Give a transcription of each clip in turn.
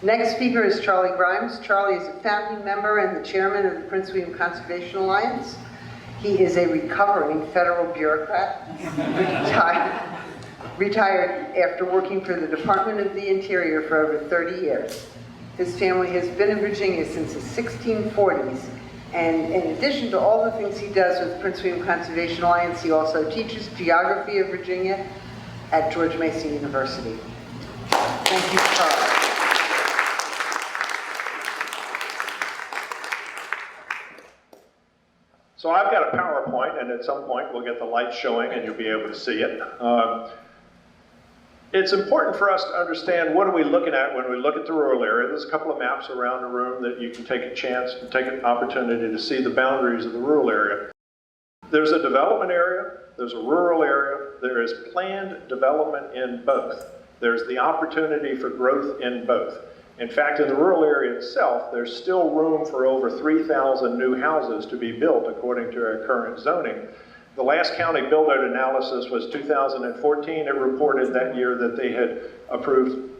Next speaker is Charlie Grymes. Charlie is a founding member and the chairman of the Prince William Conservation Alliance. He is a recovering federal bureaucrat, retired after working for the Department of the Interior for over 30 years. His family has been in Virginia since the 1640s, and in addition to all the things he does with Prince William Conservation Alliance, he also teaches geography of Virginia at George Mason University. Thank you, Charlie. So I've got a PowerPoint, and at some point we'll get the lights showing and you'll be able to see it. It's important for us to understand what are we looking at when we look at the rural area. There's a couple of maps around the room that you can take a chance and take an opportunity to see the boundaries of the rural area. There's a development area, there's a rural area, there is planned development in both. There's the opportunity for growth in both. In fact, in the rural area itself, there's still room for over 3,000 new houses to be built according to our current zoning. The last county build-out analysis was 2014. It reported that year that they had approved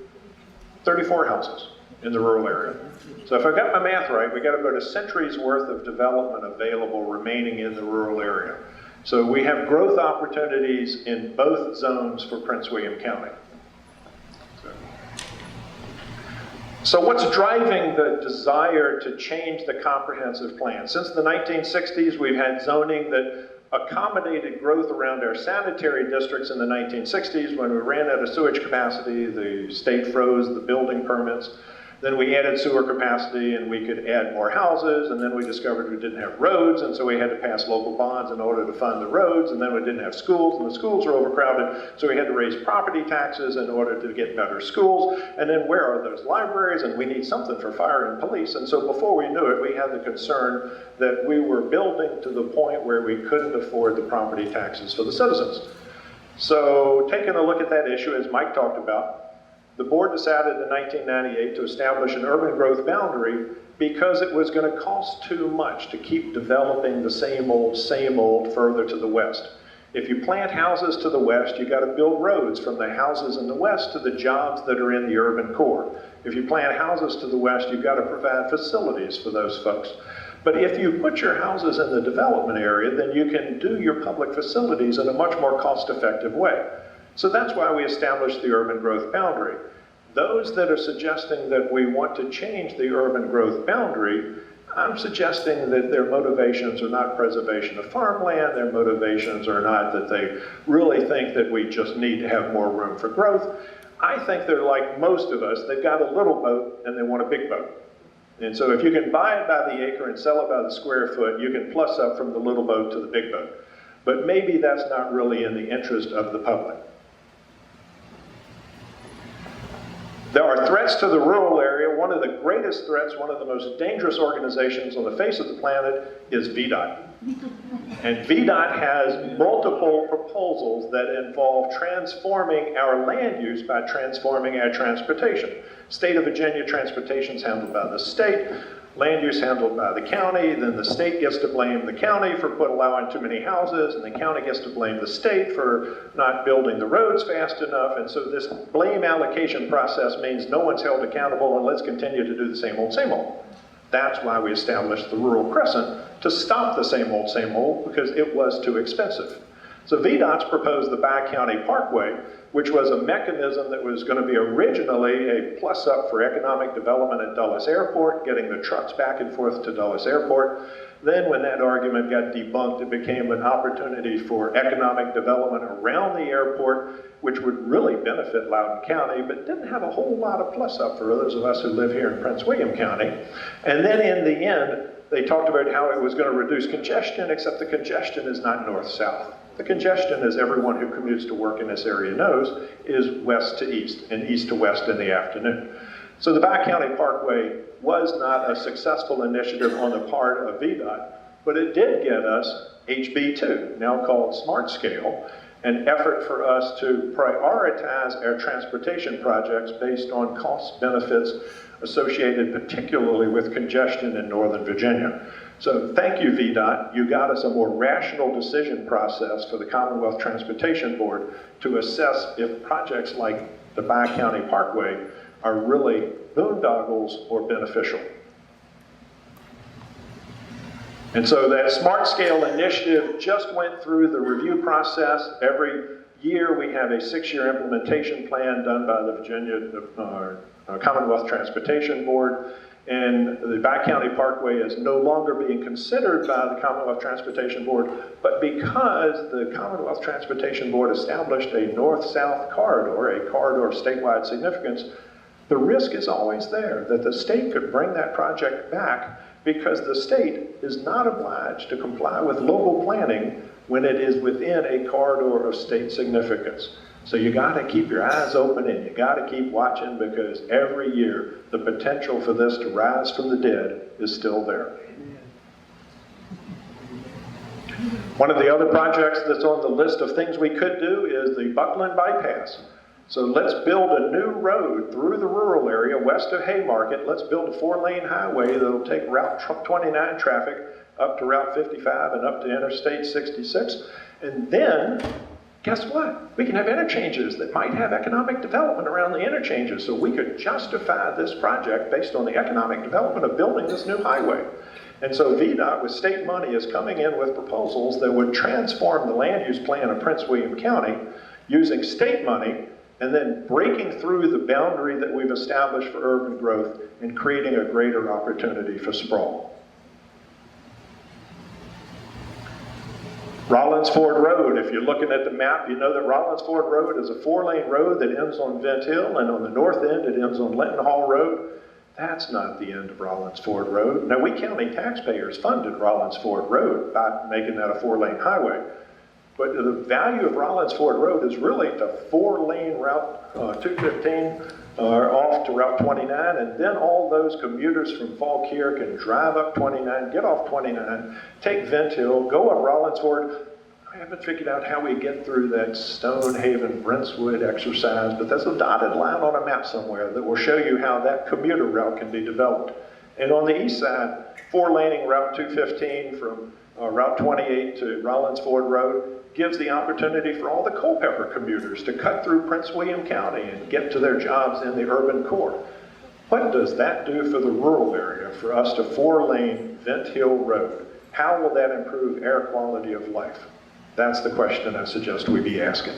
34 houses in the rural area. So if I've got my math right, we got about a century's worth of development available remaining in the rural area. So we have growth opportunities in both zones for Prince William County. So what's driving the desire to change the comprehensive plan? Since the 1960s, we've had zoning that accommodated growth around our sanitary districts in the 1960s. When we ran out of sewage capacity, the state froze the building permits. Then we added sewer capacity and we could add more houses, and then we discovered we didn't have roads, and so we had to pass local bonds in order to fund the roads, and then we didn't have schools, and the schools were overcrowded, so we had to raise property taxes in order to get better schools, and then where are those libraries, and we need something for fire and police, and so before we knew it, we had the concern that we were building to the point where we couldn't afford the property taxes for the citizens. So taking a look at that issue, as Mike talked about, the board decided in 1998 to establish an urban growth boundary because it was going to cost too much to keep developing the same old further to the west. If you plant houses to the west, you got to build roads from the houses in the west to the jobs that are in the urban core. If you plant houses to the west, you've got to provide facilities for those folks. But if you put your houses in the development area, then you can do your public facilities in a much more cost-effective way. So that's why we established the urban growth boundary. Those that are suggesting that we want to change the urban growth boundary, I'm suggesting that their motivations are not preservation of farmland, their motivations are not that they really think that we just need to have more room for growth. I think they're like most of us, they've got a little boat and they want a big boat. And so if you can buy it by the acre and sell it by the square foot, you can plus up from the little boat to the big boat. But maybe that's not really in the interest of the public. There are threats to the rural area. One of the greatest threats, one of the most dangerous organizations on the face of the planet is VDOT. And VDOT has multiple proposals that involve transforming our land use by transforming our transportation. State of Virginia, transportation is handled by the state. Land use handled by the county, then the state gets to blame the county for allowing too many houses, and the county gets to blame the state for not building the roads fast enough, and so this blame allocation process means no one's held accountable, and let's continue to do the same old, That's why we established the rural Crescent, to stop the same old, because it was too expensive. So VDOT's proposed the Bi-County Parkway, which was a mechanism that was going to be originally a plus up for economic development at Dulles Airport, getting the trucks back and forth to Dulles Airport. Then when that argument got debunked, it became an opportunity for economic development around the airport, which would really benefit Loudoun County, but didn't have a whole lot of plus up for those of us who live here in Prince William County. And then in the end, they talked about how it was going to reduce congestion, except the congestion is not north-south. The congestion, as everyone who commutes to work in this area knows, is west to east and east to west in the afternoon. So the Bi-County Parkway was not a successful initiative on the part of VDOT, but it did get us HB2, now called Smart Scale, an effort for us to prioritize our transportation projects based on cost benefits associated particularly with congestion in Northern Virginia. So thank you, VDOT. You got us a more rational decision process for the Commonwealth Transportation Board to assess if projects like the Bi-County Parkway are really boondoggles or beneficial. And so that Smart Scale initiative just went through the review process. Every year we have a 6-year implementation plan done by the Commonwealth Transportation Board. And the Bi-County Parkway is no longer being considered by the Commonwealth Transportation Board, but because the Commonwealth Transportation Board established a north-south corridor, a corridor of statewide significance, the risk is always there that the state could bring that project back because the state is not obliged to comply with local planning when it is within a corridor of state significance. So you gotta keep your eyes open and you gotta keep watching, because every year the potential for this to rise from the dead is still there. One of the other projects that's on the list of things we could do is the Buckland Bypass. So let's build a new road through the rural area west of Haymarket. Let's build a 4-lane highway that'll take Route 29 traffic up to Route 55 and up to Interstate 66. And then, guess what? We can have interchanges that might have economic development around the interchanges. So we could justify this project based on the economic development of building this new highway. And so VDOT with state money is coming in with proposals that would transform the land use plan of Prince William County using state money and then breaking through the boundary that we've established for urban growth and creating a greater opportunity for sprawl. Rollins Ford Road, if you're looking at the map, you know that Rollins Ford Road is a 4-lane road that ends on Vent Hill, and on the north end it ends on Linton Hall Road. That's not the end of Rollins Ford Road. Now, we county taxpayers funded Rollins Ford Road by making that a 4-lane highway. But the value of Rollins Ford Road is really the 4-lane Route 215 off to Route 29, and then all those commuters from Fauquier can drive up 29, get off 29, take Vent Hill, go up Rollins Ford. I haven't figured out how we get through that Stonehaven, Brentswood exercise, but there's a dotted line on a map somewhere that will show you how that commuter route can be developed. And on the east side, 4-laning Route 215 from Route 28 to Rollins Ford Road gives the opportunity for all the Culpeper commuters to cut through Prince William County and get to their jobs in the urban core. What does that do for the rural area for us to 4-lane Vent Hill Road? How will that improve air quality of life? That's the question I suggest we be asking.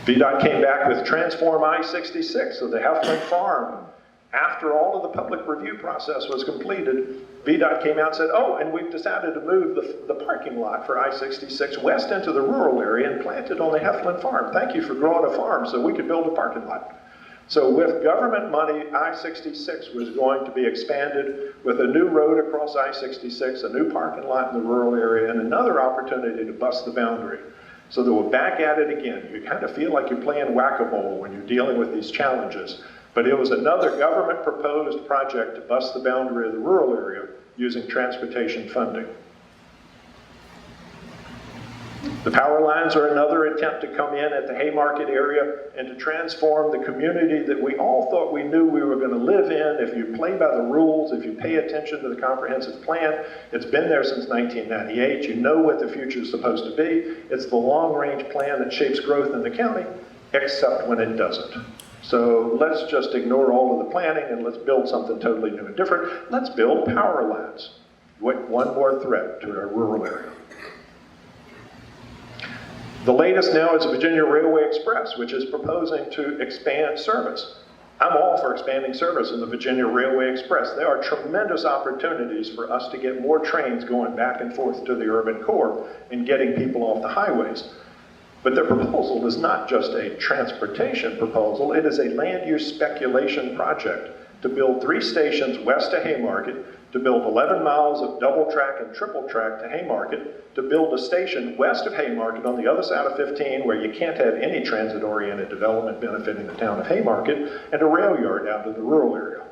VDOT came back with Transform I-66, so the Heflin Farm. After all of the public review process was completed, VDOT came out and said, oh, and we've decided to move the parking lot for I-66 west into the rural area and plant it on the Heflin Farm. Thank you for growing a farm so we could build a parking lot. So with government money, I-66 was going to be expanded with a new road across I-66, a new parking lot in the rural area, and another opportunity to bust the boundary. So that we're back at it again. You kind of feel like you're playing whack-a-mole when you're dealing with these challenges. But it was another government-proposed project to bust the boundary of the rural area using transportation funding. The power lines are another attempt to come in at the Haymarket area and to transform the community that we all thought we knew we were going to live in. If you play by the rules, if you pay attention to the comprehensive plan, it's been there since 1998. You know what the future is supposed to be. It's the long-range plan that shapes growth in the county, except when it doesn't. So let's just ignore all of the planning and let's build something totally new and different. Let's build power lines. One more threat to our rural area. The latest now is Virginia Railway Express, which is proposing to expand service. I'm all for expanding service in the Virginia Railway Express. There are tremendous opportunities for us to get more trains going back and forth to the urban core and getting people off the highways. But their proposal is not just a transportation proposal, it is a land use speculation project to build 3 stations west of Haymarket, to build 11 miles of double track and triple track to Haymarket, to build a station west of Haymarket on the other side of 15 where you can't have any transit-oriented development benefiting the town of Haymarket, and a rail yard out to the rural area.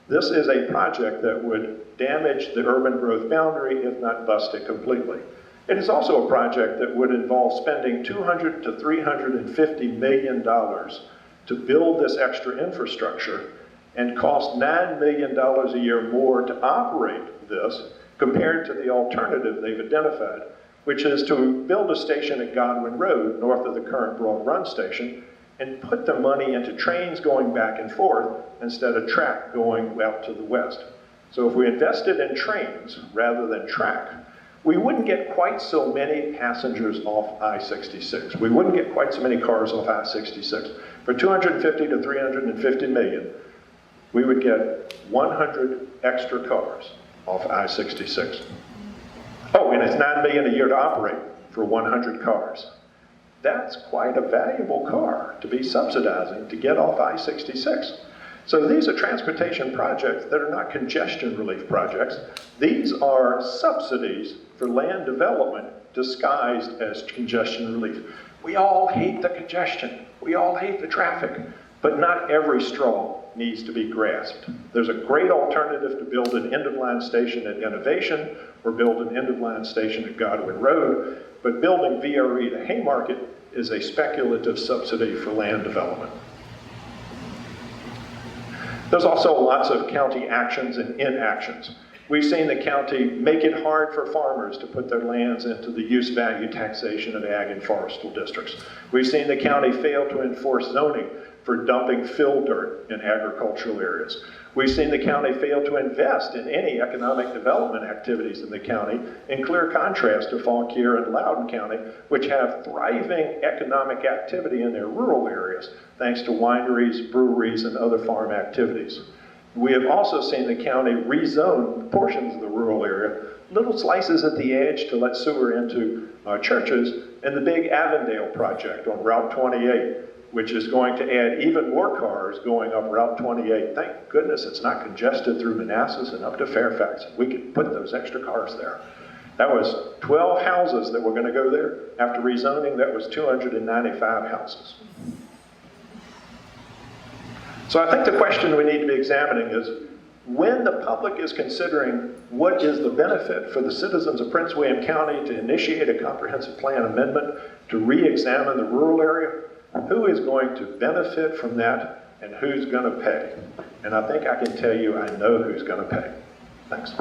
This is a project that would damage the urban growth boundary, if not bust it completely. It is also a project that would involve spending $200 to $350 million to build this extra infrastructure and cost $9 million a year more to operate this compared to the alternative they've identified, which is to build a station at Godwin Road, north of the current Broad Run station, and put the money into trains going back and forth instead of track going out to the west. So if we invested in trains rather than track, we wouldn't get quite so many passengers off I-66. We wouldn't get quite so many cars off I-66. For 250 to 350 million, we would get 100 extra cars off I-66. Oh, and it's $9 million a year to operate for 100 cars. That's quite a valuable car to be subsidizing to get off I-66. So these are transportation projects that are not congestion relief projects. These are subsidies for land development disguised as congestion relief. We all hate the congestion. We all hate the traffic, but not every straw needs to be grasped. There's a great alternative to build an end-of-line station at Innovation or build an end-of-line station at Godwin Road, but building VRE to Haymarket is a speculative subsidy for land development. There's also lots of county actions and inactions. We've seen the county make it hard for farmers to put their lands into the use value taxation of ag and forestal districts. We've seen the county fail to enforce zoning for dumping fill dirt in agricultural areas. We've seen the county fail to invest in any economic development activities in the county, in clear contrast to Fauquier and Loudoun County, which have thriving economic activity in their rural areas, thanks to wineries, breweries, and other farm activities. We have also seen the county rezone portions of the rural area, little slices at the edge to let sewer into churches, and the big Avondale project on Route 28, which is going to add even more cars going up Route 28. Thank goodness it's not congested through Manassas and up to Fairfax. We can put those extra cars there. That was 12 houses that were going to go there. After rezoning, that was 295 houses. So I think the question we need to be examining is, when the public is considering what is the benefit for the citizens of Prince William County to initiate a comprehensive plan amendment to re-examine the rural area, who is going to benefit from that and who's going to pay? And I think I can tell you I know who's going to pay. Thanks.